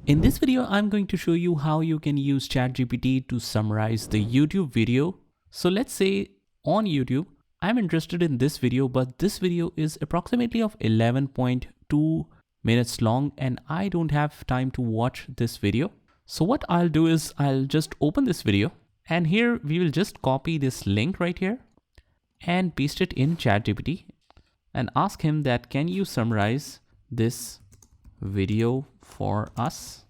In this video, I'm going to show you how you can use ChatGPT to summarize the YouTube video. So let's say on YouTube, I'm interested in this video, but this video is approximately of 11.2 minutes long and I don't have time to watch this video. So what I'll do is I'll just open this video and here we will just copy this link right here and paste it in ChatGPT and ask him that, can you summarize this video for us?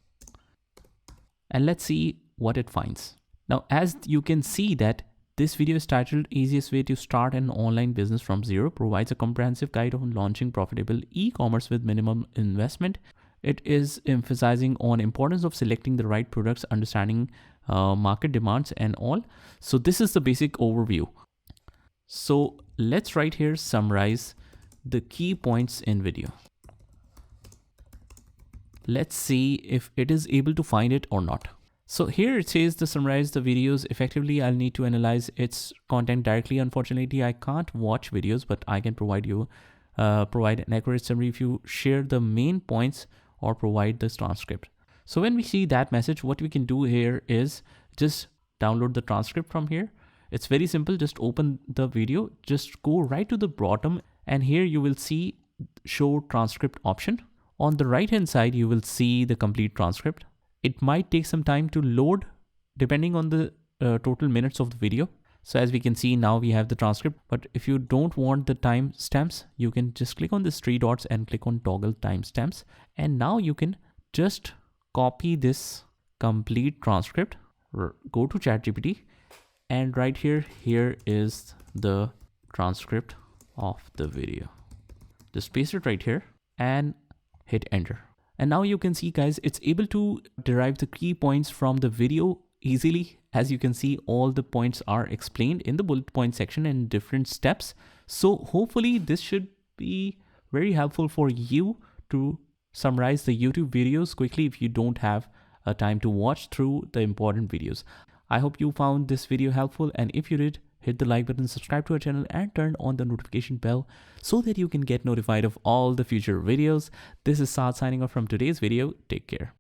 And let's see what it finds. Now, as you can see that this video is titled Easiest Way to Start an Online Business from Zero, provides a comprehensive guide on launching profitable e-commerce with minimum investment. It is emphasizing on importance of selecting the right products, understanding market demands and all. So this is the basic overview. So let's right here summarize the key points in video. Let's see if it is able to find it or not. So here it says to summarize the videos effectively, I'll need to analyze its content directly. Unfortunately, I can't watch videos, but I can provide an accurate summary if you share the main points or provide this transcript. So when we see that message, what we can do here is just download the transcript from here. It's very simple. Just open the video, just go right to the bottom, and here you will see show transcript option. On the right hand side, you will see the complete transcript. It might take some time to load depending on the total minutes of the video. So as we can see now we have the transcript, but if you don't want the timestamps, you can just click on these three dots and click on toggle timestamps. And now you can just copy this complete transcript, go to ChatGPT, and right here is the transcript of the video. Just paste it right here and hit enter. And now you can see, guys, it's able to derive the key points from the video easily. As you can see, all the points are explained in the bullet point section in different steps. So hopefully this should be very helpful for you to summarize the YouTube videos quickly if you don't have a time to watch through the important videos. I hope you found this video helpful, and if you did, hit the like button, subscribe to our channel and turn on the notification bell so that you can get notified of all the future videos. This is Saad signing off from today's video. Take care.